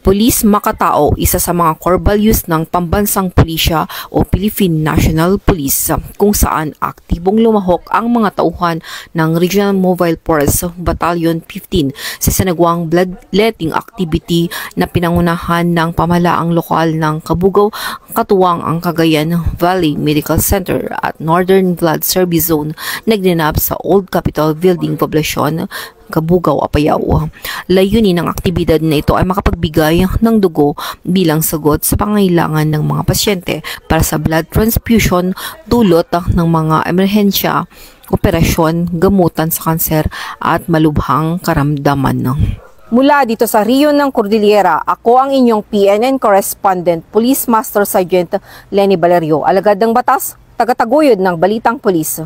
Police Makatao, isa sa mga core values ng pambansang pulisya o Philippine National Police, kung saan aktibong lumahok ang mga tauhan ng Regional Mobile Force Battalion 15 sa sanagwang bloodletting activity na pinangunahan ng pamahalaang lokal ng Kabugao, katuwang ang Cagayan Valley Medical Center at Northern Blood Service Zone nagnanap sa Old Capitol Building Poblacion, Kabugao, Apayao. Layunin ng aktibidad na ito ay makapagbigay ng dugo bilang sagot sa pangailangan ng mga pasyente para sa blood transfusion dulot ng mga emerhensya, operasyon, gamutan sa kanser at malubhang karamdaman. Mula dito sa Riyon ng Cordillera, ako ang inyong PNN correspondent, Police Master Sergeant Lenny Valerio, alagad ng batas, tagataguyod ng Balitang Pulis.